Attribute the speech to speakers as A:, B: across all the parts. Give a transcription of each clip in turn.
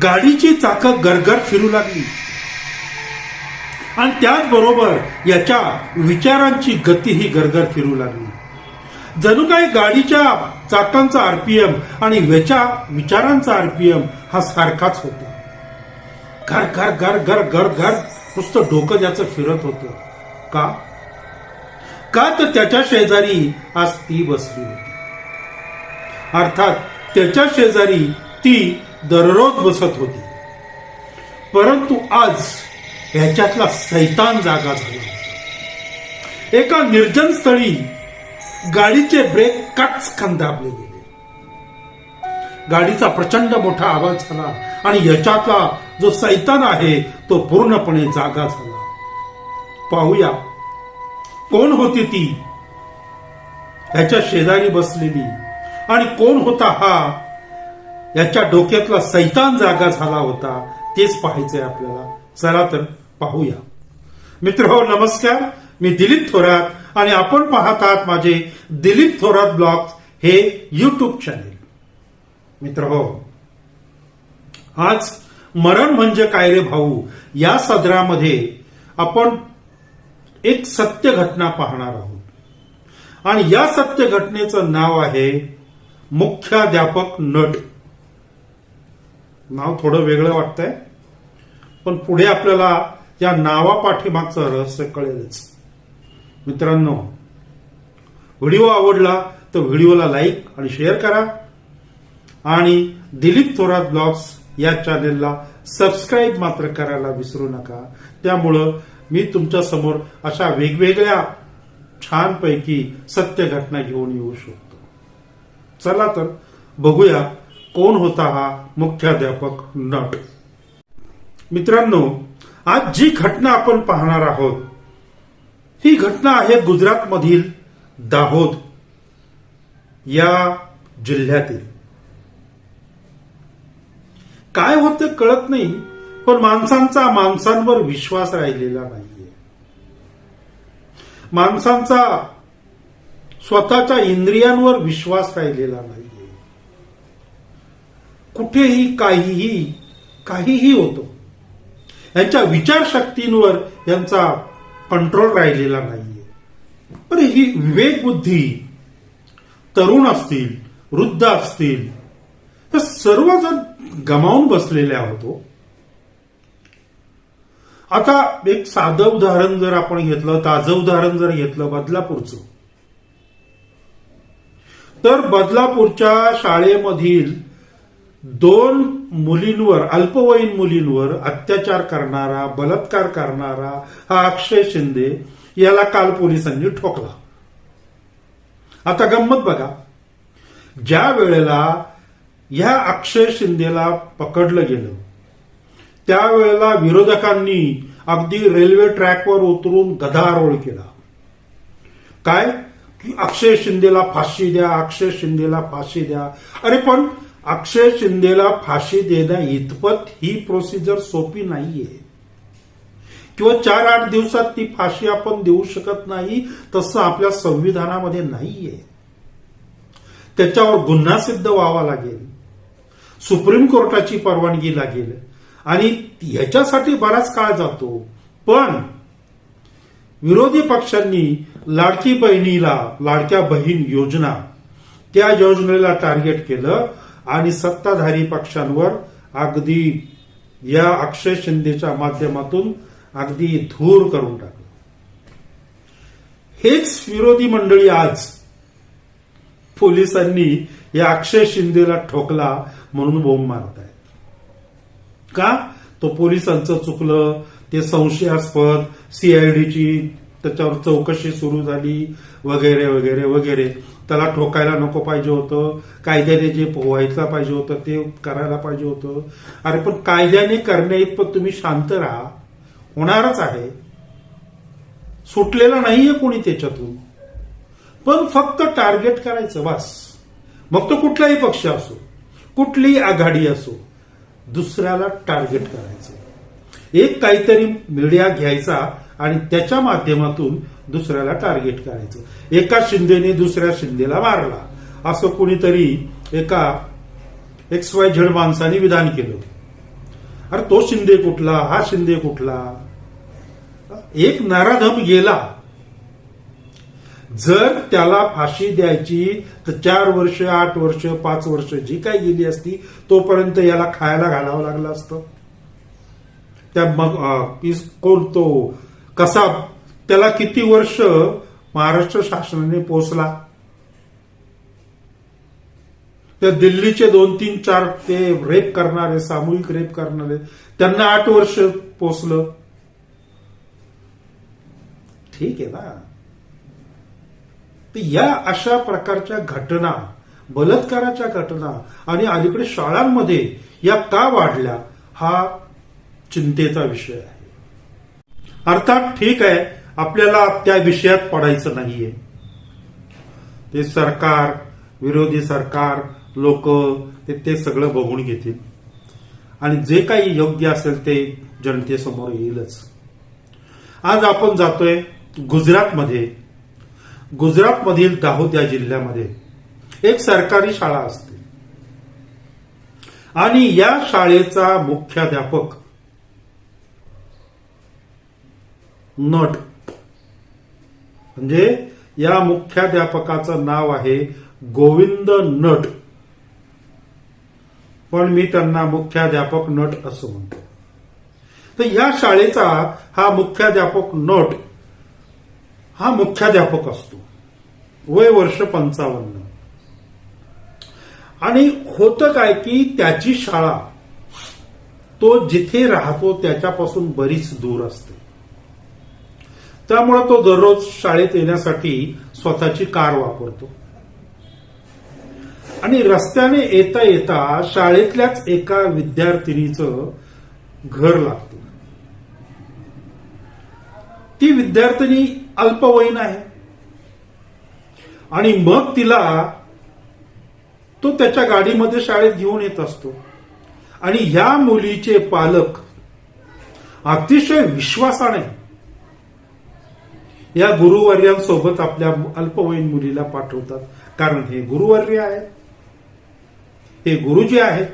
A: गाडीची चाकं गरगर फिरू लागली आणि त्याचबरोबर याच्या विचारांची गतीही गरगर फिरू लागली. जणू काही गाडीच्या चाकांचा आरपीएम आणि विचारांचा आरपीएम हा सारखाच होता. घर घर घर घर घर घर नुसतं डोकं ज्याचं फिरत होतं. का तर त्याच्या शेजारी आज ती बसली होती. अर्थात त्याच्या शेजारी ती दररोज बसत होती, परंतु आज ह्याच्यातला सैतान जागा झाला. एका निर्जन स्थळी गाडीचे ब्रेक कचकन दाबले गेले. गाडीचा प्रचंड मोठा आवाज झाला आणि याच्यातला जो सैतान आहे तो पूर्णपणे जागा झाला. पाहूया कोण होती ती ह्याच्या शेजारी बसलेली आणि कोण होता हा याच्या डोक्यातला सैतान जागा झाला होता, तेच पाहायचंय आपल्याला. चला तर पाहूया. मित्रहो नमस्कार, मी दिलीप थोरात आणि आपण पाहत आहात माझे दिलीप थोरात ब्लॉग्स हे युट्यूब चॅनेल. मित्रहो, आज मरण म्हणजे काय रे भाऊ या सदरामध्ये आपण एक सत्य घटना पाहणार आहोत आणि या सत्य घटनेचं नाव आहे मुख्याध्यापक नट. नाव थोडं वेगळं वाटतंय, पण पुढे आपल्याला या नावापाठीमागचं रहस्य कळेलच. मित्रांनो, व्हिडिओ आवडला तर व्हिडिओला लाईक आणि शेअर करा आणि दिलीप थोरात ब्लॉग्स या चॅनेलला सबस्क्राईब मात्र करायला विसरू नका. त्यामुळं मी तुमच्या समोर अशा वेगवेगळ्या छानपैकी सत्य घटना घेऊन येऊ शकतो. चला तर बघूया कोण होता हा मुख्याध्यापक नट. मित्रांनो, आज जी घटना आपण पाहणार आहोत ही घटना आहे गुजरातमधील दाहोद या जिल्ह्यातील. काय होते कळत नाही, पण माणसांचा माणसांवर विश्वास राहिलेला नाहीये. माणसांचा स्वतःच्या इंद्रियांवर विश्वास राहिलेला नाहीये. कुठेही काहीही होतो. यांच्या विचारशक्तींवर यांचा कंट्रोल राहिलेला नाहीये. पण ही विवेक बुद्धी तरुण असतील, वृद्ध असतील, तर सर्वजण गमावून बसलेले आहोत. आता एक साधं उदाहरण जर आपण घेतलं, ताजं उदाहरण जर घेतलं बदलापूरचं, तर बदलापूरच्या शाळेमधील 2 मुलींवर, अल्पवयीन मुलींवर अत्याचार करणारा, बलात्कार करणारा हा अक्षय शिंदे याला काल पोलिसांनी ठोकला. आता गंमत बघा, ज्या वेळेला ह्या अक्षय शिंदेला पकडलं गेलं त्यावेळेला विरोधकांनी अगदी रेल्वे ट्रॅकवर उतरून गदारोळ केला. काय की अक्षय शिंदेला फाशी द्या, अक्षय शिंदेला फाशी द्या. अरे पण अक्षय शिंदेला फाशी देण्या इतपत ही प्रोसिजर सोपी नाहीये किंवा 4-8 दिवसात ती फाशी आपण देऊ शकत नाही, तसं आपल्या संविधानामध्ये नाहीये. त्याच्यावर गुन्हा सिद्ध व्हावा लागेल, सुप्रीम कोर्टाची परवानगी लागेल आणि ह्याच्यासाठी बराच काळ जातो. पण विरोधी पक्षांनी लाडकी बहिणीला, लाडक्या बहीण योजना, त्या योजनेला टार्गेट केलं आणि सत्ताधारी पक्षांवर अगदी या अक्षय शिंदेच्या माध्यमातून अगदी धूर करून टाकलं. हेच विरोधी मंडळी आज पोलिसांनी या अक्षय शिंदेला ठोकला म्हणून बोंब मारत आहेत. का? तो पोलिसांचं चुकलं, ते संशयास्पद, सीआयडीची त्याच्यावर चौकशी सुरू झाली वगैरे वगैरे वगैरे. त्याला ठोकायला नको पाहिजे होतं, कायद्याने जे पोहायला पाहिजे होतं ते करायला पाहिजे होतं. अरे पण कायद्याने करण्याइतपत तुम्ही शांत राहा, होणारच आहे, सुटलेला नाहीये कोणी त्याच्यातून. पण फक्त टार्गेट करायचं बस. मग तो कुठलाही पक्ष असो, कुठलीही आघाडी असो, दुसऱ्याला टार्गेट करायचं. एक काहीतरी मीडिया घ्यायचा आणि त्याच्या माध्यमातून दुसऱ्याला टार्गेट करायचं. एका शिंदेने दुसऱ्या शिंदेला मारला असं कुणीतरी एका XYZ माणसाने विधान केलं. अरे तो शिंदे कुठला, हा शिंदे कुठला? एक नराधम गेला, जर त्याला फाशी द्यायची तर 4 वर्ष, 8 वर्ष, 5 वर्ष जी काय गेली असती तोपर्यंत याला खायला घालावं लागलं असतं. त्या मग कोण तो कसा, त्याला किती वर्ष महाराष्ट्र शासनाने पोचला. त्या दिल्लीचे 2, 3, 4 ते रेप करणारे, सामूहिक रेप करणारे, त्यांना 8 वर्ष पोचलं. ठीक आहे ना. तर या अशा प्रकारच्या घटना, बलात्काराच्या घटना आणि अलीकडे शाळांमध्ये या का वाढल्या, हा चिंतेचा विषय आहे. अर्थात ठीक आहे, आपल्याला त्या विषयात पडायचं नाहीये. ते सरकार, विरोधी सरकार, लोक ते सगळं बघून घेतील आणि जे काही योग्य असेल ते जनतेसमोर येईलच. आज आपण जातोय गुजरातमध्ये. गुजरातमधील दाहोद या जिल्ह्यामध्ये एक सरकारी शाळा असते आणि या शाळेचा मुख्याध्यापक नट, म्हणजे या मुख्याध्यापकाचं नाव आहे गोविंद नट, पण मी त्यांना मुख्याध्यापक नट असं म्हणतो. तर या शाळेचा हा मुख्याध्यापक नट हा मुख्याध्यापक असतो. वय वर्ष 55. आणि होतं काय की त्याची शाळा तो जिथे राहतो त्याच्यापासून बरीच दूर असते. त्यामुळे तो दररोज शाळेत येण्यासाठी स्वतःची कार वापरतो आणि रस्त्याने येता येता शाळेतल्याच एका विद्यार्थिनीचं घर लागतं. ती विद्यार्थिनी अल्पवयीन आहे आणि मग तिला तो त्याच्या गाडीमध्ये शाळेत घेऊन येत असतो आणि ह्या मुलीचे पालक अतिशय विश्वासाने या गुरुवर्यांसोबत आपल्या अल्पवयीन मुलीला पाठवतात. कारण हे गुरुवर्य आहेत, हे गुरुजी आहेत,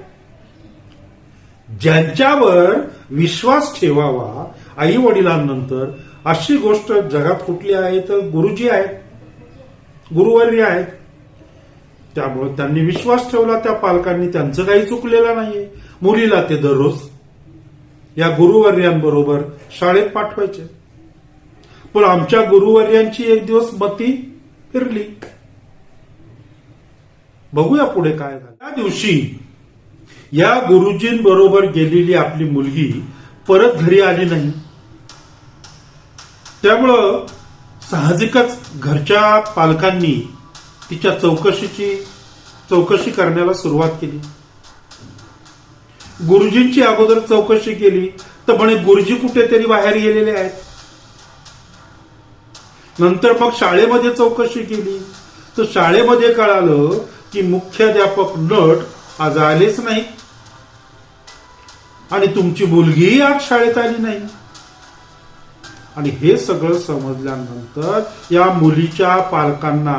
A: ज्यांच्यावर विश्वास ठेवावा. आई वडिलांनंतर अशी गोष्ट जगात कुठली आहे तर गुरुजी आहेत, गुरुवर्य आहेत. त्यामुळे त्यांनी विश्वास ठेवला त्या पालकांनी, त्यांचं काही चुकलेलं नाहीये. मुलीला ते दररोज या गुरुवर्यांबरोबर शाळेत पाठवायचे. पण आमच्या गुरुवर्यांची एक दिवस मती फिरली. बघूया पुढे काय झालं. त्या दिवशी या गुरुजींबरोबर गेलेली आपली मुलगी परत घरी आली नाही. त्यामुळं साहजिकच घरच्या पालकांनी तिच्या चौकशी करण्याला सुरुवात केली. गुरुजींची अगोदर चौकशी केली तर म्हणे गुरुजी कुठेतरी बाहेर गेलेले आहेत. नंतर मग शाळेमध्ये चौकशी केली तर शाळेमध्ये कळालं की मुख्याध्यापक नट आज आलेच नाही आणि तुमची मुलगीही आज शाळेत आली नाही. आणि हे सगळं समजल्यानंतर या मुलीच्या पालकांना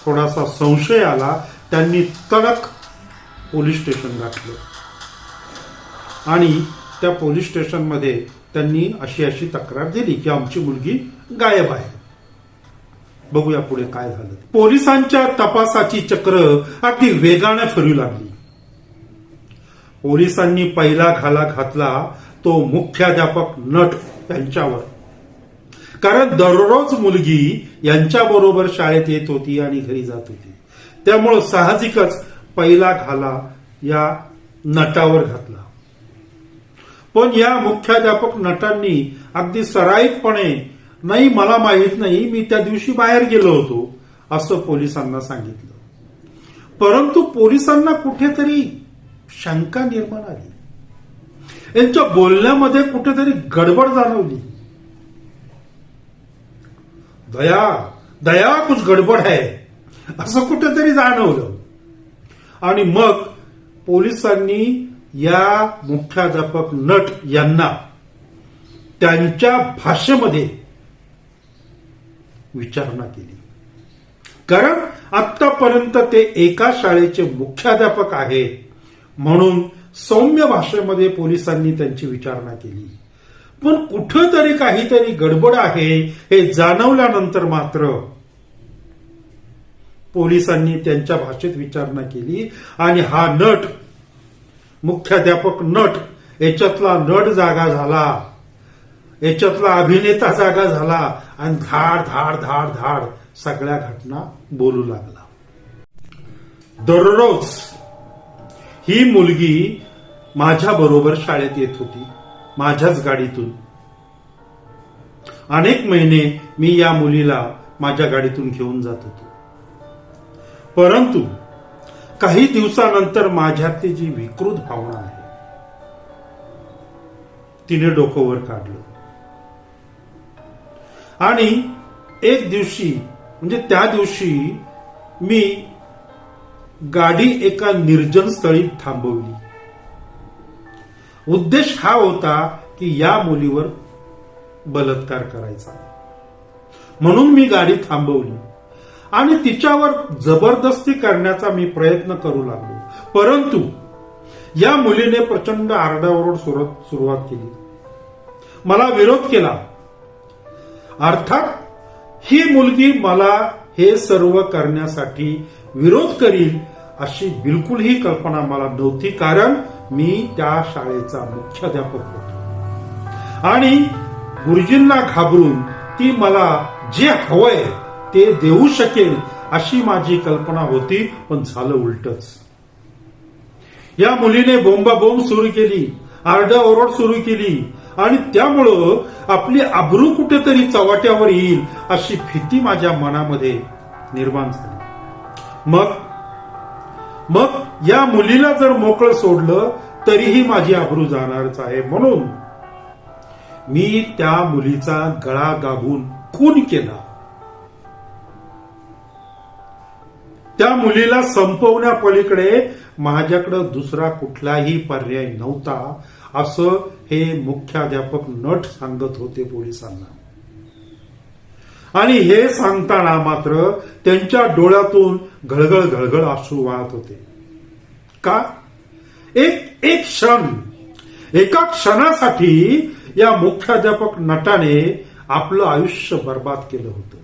A: थोडासा संशय आला. त्यांनी तडक पोलीस स्टेशन गाठलं आणि त्या पोलीस स्टेशनमध्ये त्यांनी अशी तक्रार दिली की आमची मुलगी गायब आहे. बघूया पुढे काय झालं. पोलिसांच्या तपासाची चक्र अगदी वेगाने फिरू लागली. पोलिसांनी पहिला घाला घातला तो मुख्याध्यापक नट यांच्यावर. कारण दररोज मुलगी यांच्याबरोबर शाळेत येत होती आणि घरी जात होती. त्यामुळे साहजिकच पहिला घाला या नटावर घातला. पण या मुख्याध्यापक नटांनी अगदी सराईतपणे, नाही मला माहीत नाही, मी त्या दिवशी बाहेर गेलो होतो असं पोलिसांना सांगितलं. परंतु पोलिसांना कुठेतरी शंका निर्माण आली. यांच्या बोलण्यामध्ये कुठेतरी गडबड जाणवली. दया कुछ गडबड है असं कुठेतरी जाणवलं. आणि मग पोलिसांनी या मुख्याध्यापक नट यांना त्यांच्या भाषेमध्ये विचारणा केली. कारण आतापर्यंत ते एका शाळेचे मुख्याध्यापक आहेत म्हणून सौम्य भाषेमध्ये पोलिसांनी त्यांची विचारणा केली. पण कुठंतरी काहीतरी गडबड आहे हे जाणवल्यानंतर मात्र पोलिसांनी त्यांच्या भाषेत विचारणा केली आणि हा नट, मुख्याध्यापक नट, याच्यातला नट जागा झाला, याच्यातला अभिनेता जागा झाला आणि धाड धाड धाड धाड सगळ्या घटना बोलू लागला. दररोज ही मुलगी माझ्या बरोबर शाळेत येत होती, माझ्याच गाडीतून. अनेक महिने मी या मुलीला माझ्या गाडीतून घेऊन जात होतो. परंतु काही दिवसानंतर माझ्यातली जी विकृत भावना आहे तिने डोकं वर काढलं आणि एक दिवशी, म्हणजे त्या दिवशी मी गाडी एका निर्जन स्थळी थांबवली. उद्देश हा होता की या मुलीवर बलात्कार करायचा, म्हणून मी गाडी थांबवली आणि तिच्यावर जबरदस्ती करण्याचा मी प्रयत्न करू लागलो. परंतु या मुलीने प्रचंड आरडाओरड सुरुवात केली, मला विरोध केला. अर्थात ही मुलगी मला हे सर्व करण्यासाठी विरोध करील अशी बिलकुलही कल्पना मला नव्हती, कारण मी त्या शाळेचा मुख्याध्यापक होतो आणि गुरुजींना घाबरून ती मला जे हवंय ते देऊ शकेल अशी माझी कल्पना होती. पण झालं उलटच. या मुलीने बोंबाबोंब सुरू केली, आरडाओरड सुरू केली आणि त्यामुळं आपली अब्रू कुठेतरी चव्हाट्यावर येईल अशी भीती माझ्या मनामध्ये निर्माण झाली. मग या मुलीला जर मोकळं सोडलं तरीही माझी अब्रू जाणारच आहे, म्हणून मी त्या मुलीचा गळा दाबून खून केला. त्या मुलीला संपवण्यापलीकडे माझ्याकडे दुसरा कुठलाही पर्याय नव्हता, असं हे मुख्याध्यापक नट सांगत होते पोलिसांना. आणि हे सांगताना मात्र त्यांच्या डोळ्यातून घळघळ घळघळ अश्रू वाहत होते. का? एक क्षण, एका क्षणासाठी या मुख्याध्यापक नटाने आपलं आयुष्य बर्बाद केलं होतं.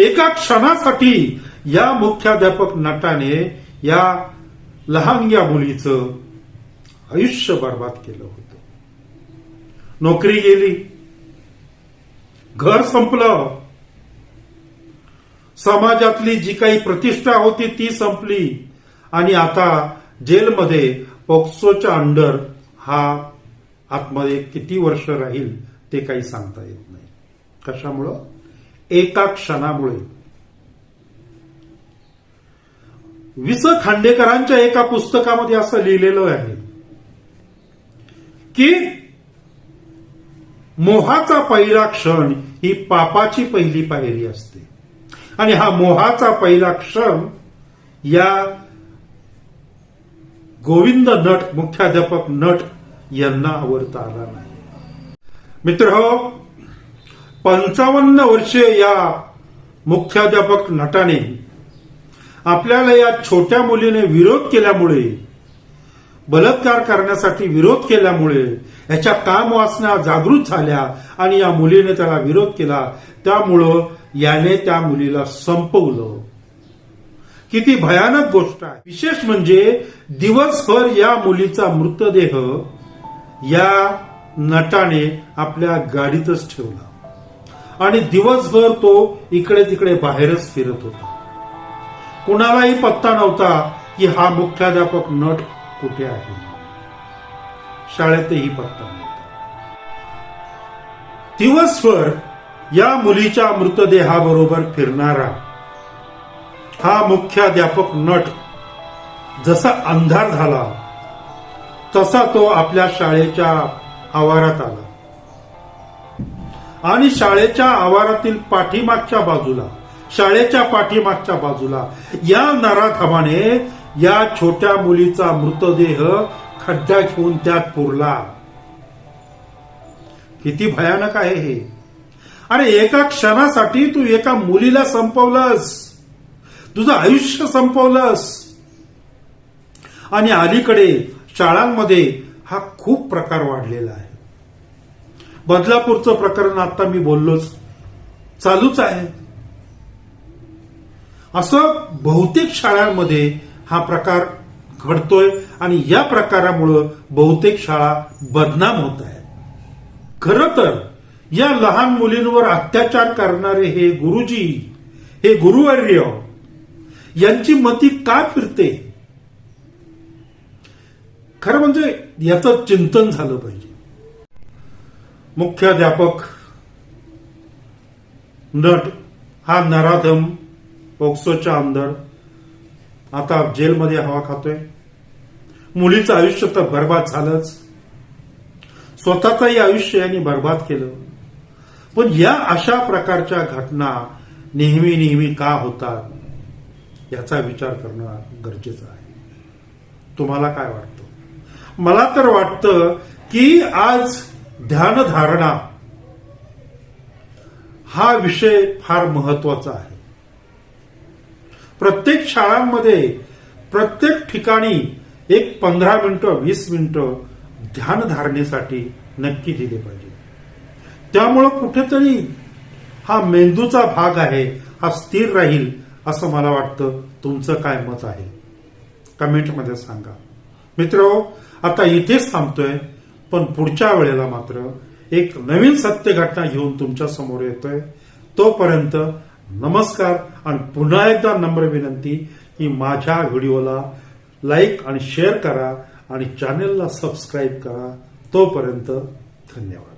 A: एका क्षणासाठी या मुख्याध्यापक नटाने या लहानग्या मुलीचं आयुष्य बर्बाद केलं होतं. नोकरी गेली, घर संपलं, समाजातली जी काही प्रतिष्ठा होती ती संपली आणि आता जेलमध्ये पॉक्सोच्या अंडर हा आतमध्ये किती वर्ष राहील ते काही सांगता येत नाही. कशामुळं? एका क्षणामुळे. वि. स. खांडेकरांच्या एका पुस्तकामध्ये असं लिहिलेलं आहे की मोहाचा पहिला क्षण ही पापाची पहिली पायरी असते आणि हा मोहाचा पहिला क्षण या गोविंद नट, मुख्याध्यापक नट यांना आवरता आला नाही. मित्रहो, 55 वर्षे या मुख्याध्यापक नटाने आपल्याला या छोट्या मुलीने विरोध केल्यामुळे, बलात्कार करण्यासाठी विरोध केल्यामुळे याच्या कामवासना जागृत झाल्या आणि या मुलीने त्याला विरोध केला. त्यामुळं याने त्या मुलीला संपवलं. किती भयानक गोष्ट आहे. विशेष म्हणजे दिवसभर या मुलीचा मृतदेह या नटाने आपल्या गाडीतच ठेवला आणि दिवसभर तो इकडे तिकडे बाहेरच फिरत होता. कुणालाही पत्ता नव्हता की हा मुख्याध्यापक नट कुठे आहे. शाळेतही पत्ता नव्हता. दिवसभर या मुलीच्या मृतदेहाबरोबर फिरणारा हा मुख्याध्यापक नट जसा अंधार झाला तसा तो आपल्या शाळेच्या आवारात आला आणि शाळेच्या आवारातील शाळेच्या पाठीमागच्या बाजूला या नराधमाने या छोट्या मुलीचा मृतदेह खड्डा घेऊन त्यात पुरला. किती भयानक आहे हे. अरे, एका क्षणासाठी तू एका मुलीला संपवलंस, तुझं आयुष्य संपवलंस आणि अलीकडे शाळांमध्ये हा खूप प्रकार वाढलेला आहे. बदलापूरचं प्रकरण आता मी बोललोच, चालूच आहे. असं बहुतेक शाळांमध्ये हा प्रकार घडतोय आणि या प्रकारामुळं बहुतेक शाळा बदनाम होत आहेत. खरं तर या लहान मुलींवर अत्याचार करणारे हे गुरुजी, हे गुरुवर्य यांची मती का फिरते? खरं म्हणजे याचं चिंतन झालं पाहिजे. मुख्याध्यापक नट हा नराधम पोक्सोच्या अंदर आता जेलमध्ये हवा खातोय. मुलीचं आयुष्य तर बर्बाद झालंच, स्वतःचंही आयुष्य यांनी बर्बाद केलं. पण या अशा प्रकारच्या घटना नेहमी नेहमी का होतात याचा विचार करणं गरजेचं आहे. तुम्हाला काय वाटतं? मला तर वाटतं की आज ध्यानधारणा हा विषय फार महत्वाचा आहे. प्रत्येक शाळांमध्ये प्रत्येक ठिकाणी एक 15 मिनिटं 20 मिनिटं ध्यानधारणेसाठी नक्की दिले पाहिजे. त्यामुळं कुठेतरी हा मेंदूचा भाग आहे हा स्थिर राहील असं मला वाटतं. तुमचं काय मत आहे कमेंटमध्ये सांगा. मित्रहो, आता इथेच थांबतोय, पण पुढच्या वेळेला मात्र एक नवीन सत्य घटना घेऊन तुमच्या समोर येतोय. तोपर्यंत नमस्कार आणि पुन्हा एकदा नम्र विनंती की माझ्या व्हिडिओला लाईक आणि शेअर करा आणि चॅनेलला सबस्क्राईब करा. तोपर्यंत धन्यवाद.